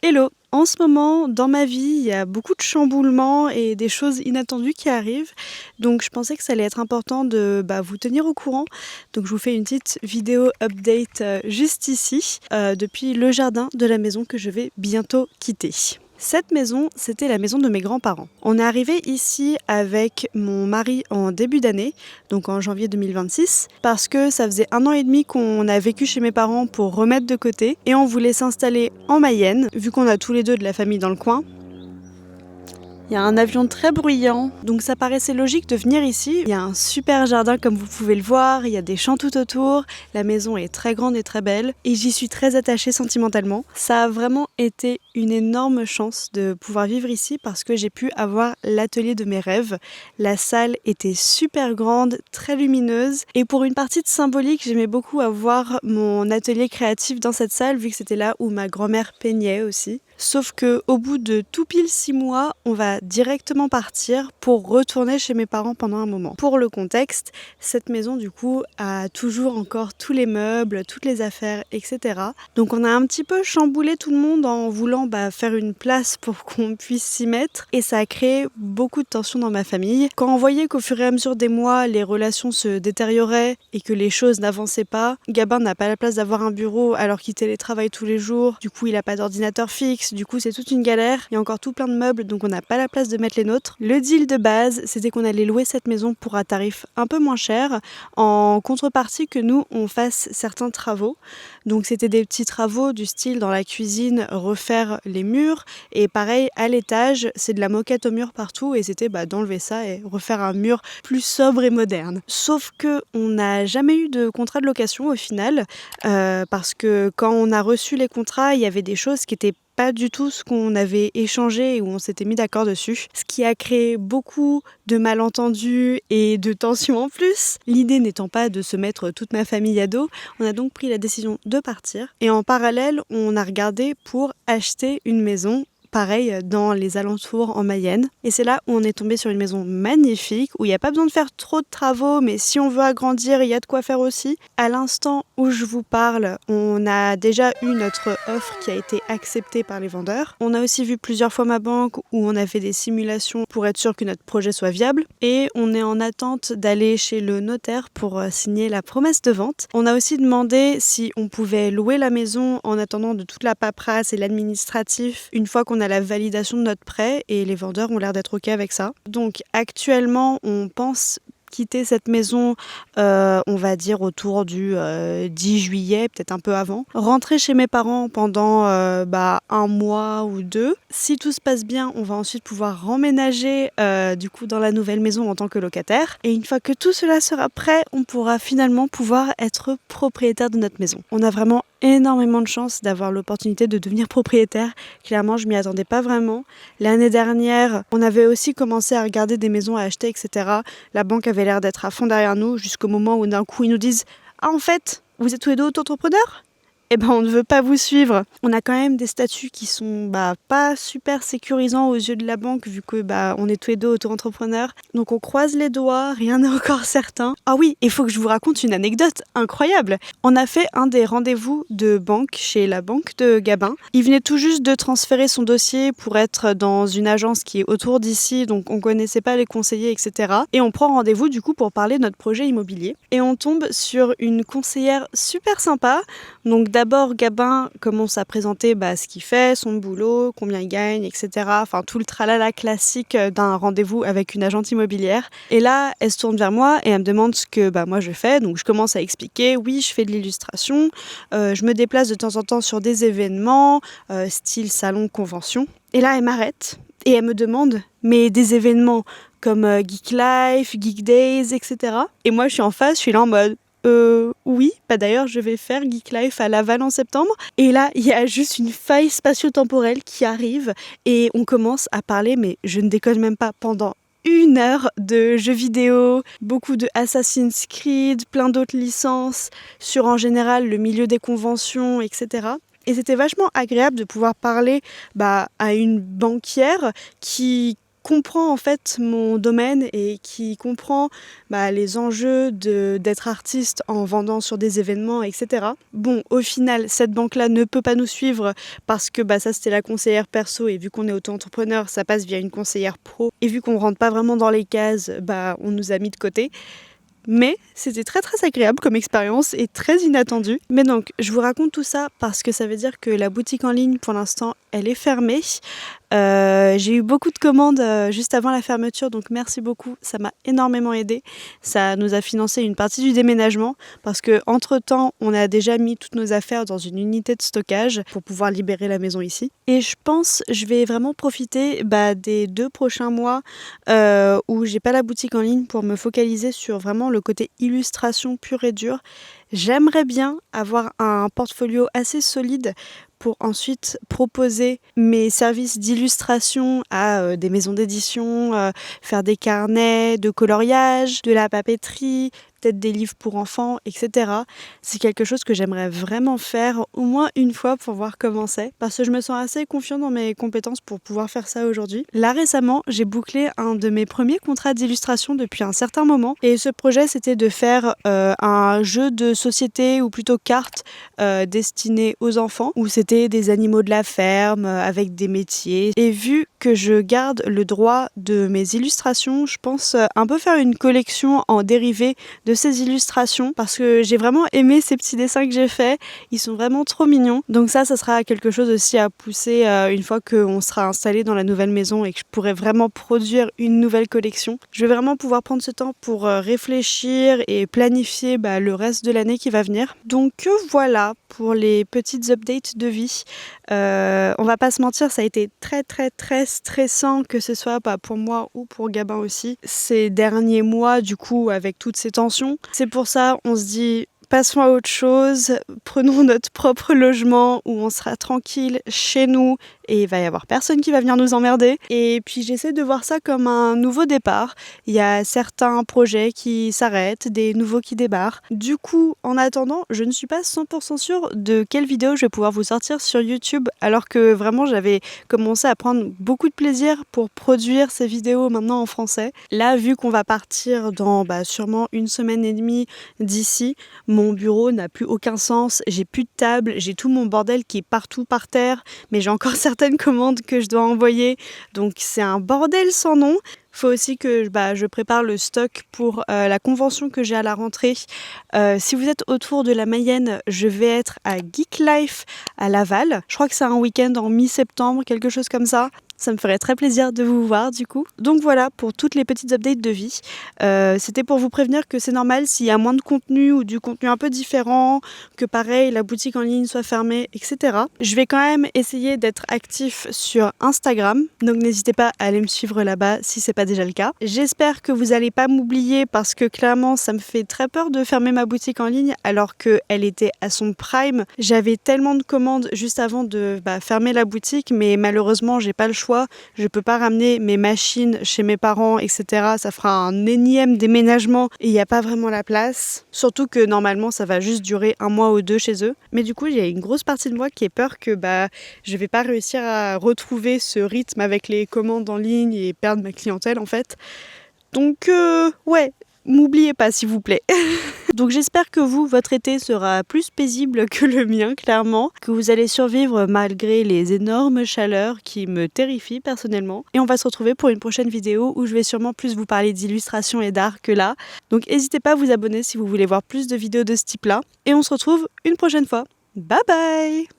Hello! En ce moment, dans ma vie, il y a beaucoup de chamboulements et des choses inattendues qui arrivent. Donc je pensais que ça allait être important de vous tenir au courant. Donc je vous fais une petite vidéo update juste ici, depuis le jardin de la maison que je vais bientôt quitter. Cette maison, c'était la maison de mes grands-parents. On est arrivé ici avec mon mari en début d'année, donc en janvier 2026, parce que ça faisait 1 an et demi qu'on a vécu chez mes parents pour remettre de côté, et on voulait s'installer en Mayenne, vu qu'on a tous les deux de la famille dans le coin. Il y a un avion très bruyant, donc ça paraissait logique de venir ici. Il y a un super jardin comme vous pouvez le voir, il y a des champs tout autour, la maison est très grande et très belle, et j'y suis très attachée sentimentalement. Ça a vraiment été une énorme chance de pouvoir vivre ici parce que j'ai pu avoir l'atelier de mes rêves. La salle était super grande, très lumineuse, et pour une partie de symbolique, j'aimais beaucoup avoir mon atelier créatif dans cette salle vu que c'était là où ma grand-mère peignait aussi. Sauf qu'au bout de tout pile 6 mois, on va directement partir pour retourner chez mes parents pendant un moment. Pour le contexte, cette maison du coup a toujours encore tous les meubles, toutes les affaires, etc. Donc on a un petit peu chamboulé tout le monde en voulant faire une place pour qu'on puisse s'y mettre, et ça a créé beaucoup de tensions dans ma famille. Quand on voyait qu'au fur et à mesure des mois, les relations se détérioraient et que les choses n'avançaient pas, Gabin n'a pas la place d'avoir un bureau alors qu'il télétravaille tous les jours, du coup il n'a pas d'ordinateur fixe, du coup c'est toute une galère, il y a encore tout plein de meubles donc on n'a pas la place de mettre les nôtres. Le deal de base, c'était qu'on allait louer cette maison pour un tarif un peu moins cher, en contrepartie que nous on fasse certains travaux. Donc c'était des petits travaux du style dans la cuisine, refaire les murs, et pareil à l'étage, c'est de la moquette au mur partout, et c'était d'enlever ça et refaire un mur plus sobre et moderne. Sauf que on n'a jamais eu de contrat de location au final, parce que quand on a reçu les contrats, il y avait des choses qui étaient pas du tout ce qu'on avait échangé et où on s'était mis d'accord dessus, ce qui a créé beaucoup de malentendus et de tensions en plus. L'idée n'étant pas de se mettre toute ma famille à dos, on a donc pris la décision de partir, et en parallèle on a regardé pour acheter une maison pareil dans les alentours en Mayenne, et c'est là où on est tombé sur une maison magnifique où il n'y a pas besoin de faire trop de travaux, mais si on veut agrandir, il y a de quoi faire aussi. À l'instant où je vous parle, on a déjà eu notre offre qui a été acceptée par les vendeurs. On a aussi vu plusieurs fois ma banque où on a fait des simulations pour être sûr que notre projet soit viable, et on est en attente d'aller chez le notaire pour signer la promesse de vente. On a aussi demandé si on pouvait louer la maison en attendant de toute la paperasse et l'administratif une fois qu'on a la validation de notre prêt, et les vendeurs ont l'air d'être ok avec ça. Donc actuellement on pense quitter cette maison, on va dire autour du 10 juillet, peut-être un peu avant. Rentrer chez mes parents pendant 1 mois ou 2. Si tout se passe bien, on va ensuite pouvoir remménager du coup dans la nouvelle maison en tant que locataire. Et une fois que tout cela sera prêt, on pourra finalement pouvoir être propriétaire de notre maison. On a vraiment énormément de chance d'avoir l'opportunité de devenir propriétaire. Clairement, je m'y attendais pas vraiment. L'année dernière, on avait aussi commencé à regarder des maisons à acheter, etc. La banque avait l'air d'être à fond derrière nous jusqu'au moment où d'un coup ils nous disent « Ah en fait, vous êtes tous les deux auto-entrepreneurs ? » On ne veut pas vous suivre. On a quand même des statuts qui sont pas super sécurisants aux yeux de la banque vu que on est tous les deux auto-entrepreneurs. Donc on croise les doigts, rien n'est encore certain. Ah oui, il faut que je vous raconte une anecdote incroyable. On a fait un des rendez-vous de banque chez la banque de Gabin. Il venait tout juste de transférer son dossier pour être dans une agence qui est autour d'ici, donc on connaissait pas les conseillers, etc. Et on prend rendez-vous du coup pour parler de notre projet immobilier. Et on tombe sur une conseillère super sympa. Donc d'abord, Gabin commence à présenter ce qu'il fait, son boulot, combien il gagne, etc. Enfin, tout le tralala classique d'un rendez-vous avec une agente immobilière. Et là, elle se tourne vers moi et elle me demande ce que moi je fais. Donc je commence à expliquer, oui, je fais de l'illustration, je me déplace de temps en temps sur des événements, style salon, convention. Et là, elle m'arrête et elle me demande, mais des événements comme Geek Life, Geek Days, etc. Et moi, je suis en face, je suis là en mode... oui, d'ailleurs je vais faire Geek Life à Laval en septembre, et là il y a juste une faille spatio-temporelle qui arrive et on commence à parler, mais je ne déconne même pas, pendant 1 heure de jeux vidéo, beaucoup de Assassin's Creed, plein d'autres licences, sur en général le milieu des conventions, etc. Et c'était vachement agréable de pouvoir parler à une banquière qui comprend en fait mon domaine et qui comprend les enjeux d'être artiste en vendant sur des événements, etc. Bon, au final, cette banque-là ne peut pas nous suivre parce que ça c'était la conseillère perso et vu qu'on est auto-entrepreneur, ça passe via une conseillère pro et vu qu'on rentre pas vraiment dans les cases, on nous a mis de côté. Mais c'était très très agréable comme expérience et très inattendu. Mais donc, je vous raconte tout ça parce que ça veut dire que la boutique en ligne, pour l'instant, elle est fermée. J'ai eu beaucoup de commandes juste avant la fermeture, donc merci beaucoup, ça m'a énormément aidé. Ça nous a financé une partie du déménagement parce que entre temps on a déjà mis toutes nos affaires dans une unité de stockage pour pouvoir libérer la maison ici. Et je pense je vais vraiment profiter des 2 prochains mois où j'ai pas la boutique en ligne pour me focaliser sur vraiment le côté illustration pure et dure. J'aimerais bien avoir un portfolio assez solide pour ensuite proposer mes services d'illustration à des maisons d'édition, faire des carnets de coloriage, de la papeterie, peut-être des livres pour enfants, etc. C'est quelque chose que j'aimerais vraiment faire au moins une fois pour voir comment c'est, parce que je me sens assez confiante dans mes compétences pour pouvoir faire ça aujourd'hui. Là récemment, j'ai bouclé un de mes premiers contrats d'illustration depuis un certain moment, et ce projet c'était de faire un jeu de société, ou plutôt carte, destiné aux enfants, où c'était des animaux de la ferme, avec des métiers. Et vu que je garde le droit de mes illustrations, je pense un peu faire une collection en dérivé de ces illustrations parce que j'ai vraiment aimé ces petits dessins que j'ai faits, ils sont vraiment trop mignons. Donc ça sera quelque chose aussi à pousser une fois qu'on sera installé dans la nouvelle maison et que je pourrai vraiment produire une nouvelle collection. Je vais vraiment pouvoir prendre ce temps pour réfléchir et planifier le reste de l'année qui va venir. Donc voilà pour les petites updates de vie. On va pas se mentir, ça a été très très très stressant, que ce soit pour moi ou pour Gabin aussi, ces derniers mois du coup avec toutes ces tensions. C'est pour ça on se dit passons à autre chose, prenons notre propre logement où on sera tranquille chez nous et il va y avoir personne qui va venir nous emmerder. Et puis j'essaie de voir ça comme un nouveau départ. Il y a certains projets qui s'arrêtent, des nouveaux qui débarrent. Du coup, en attendant, je ne suis pas 100% sûre de quelle vidéo je vais pouvoir vous sortir sur YouTube, alors que vraiment j'avais commencé à prendre beaucoup de plaisir pour produire ces vidéos maintenant en français. Là, vu qu'on va partir dans sûrement 1 semaine et demie d'ici, mon bureau n'a plus aucun sens, j'ai plus de table, j'ai tout mon bordel qui est partout par terre, mais j'ai encore certaines commandes que je dois envoyer, donc c'est un bordel sans nom. Faut aussi que je prépare le stock pour la convention que j'ai à la rentrée. Si vous êtes autour de la Mayenne, je vais être à Geek Life à Laval. Je crois que c'est un week-end en mi-septembre, quelque chose comme ça. Ça me ferait très plaisir de vous voir du coup. Donc voilà pour toutes les petites updates de vie. C'était pour vous prévenir que c'est normal s'il y a moins de contenu ou du contenu un peu différent, que pareil la boutique en ligne soit fermée, etc. Je vais quand même essayer d'être actif sur Instagram, donc n'hésitez pas à aller me suivre là-bas si c'est pas déjà le cas. J'espère que vous allez pas m'oublier parce que clairement ça me fait très peur de fermer ma boutique en ligne alors qu'elle était à son prime. J'avais tellement de commandes juste avant de fermer la boutique, mais malheureusement j'ai pas le choix. Je peux pas ramener mes machines chez mes parents, etc. Ça fera un énième déménagement et il n'y a pas vraiment la place. Surtout que normalement ça va juste durer 1 mois ou 2 chez eux. Mais du coup il y a une grosse partie de moi qui est peur que je vais pas réussir à retrouver ce rythme avec les commandes en ligne et perdre ma clientèle en fait. Donc ouais, m'oubliez pas s'il vous plaît. Donc j'espère que votre été sera plus paisible que le mien, clairement. Que vous allez survivre malgré les énormes chaleurs qui me terrifient personnellement. Et on va se retrouver pour une prochaine vidéo où je vais sûrement plus vous parler d'illustration et d'art que là. Donc n'hésitez pas à vous abonner si vous voulez voir plus de vidéos de ce type-là. Et on se retrouve une prochaine fois. Bye bye!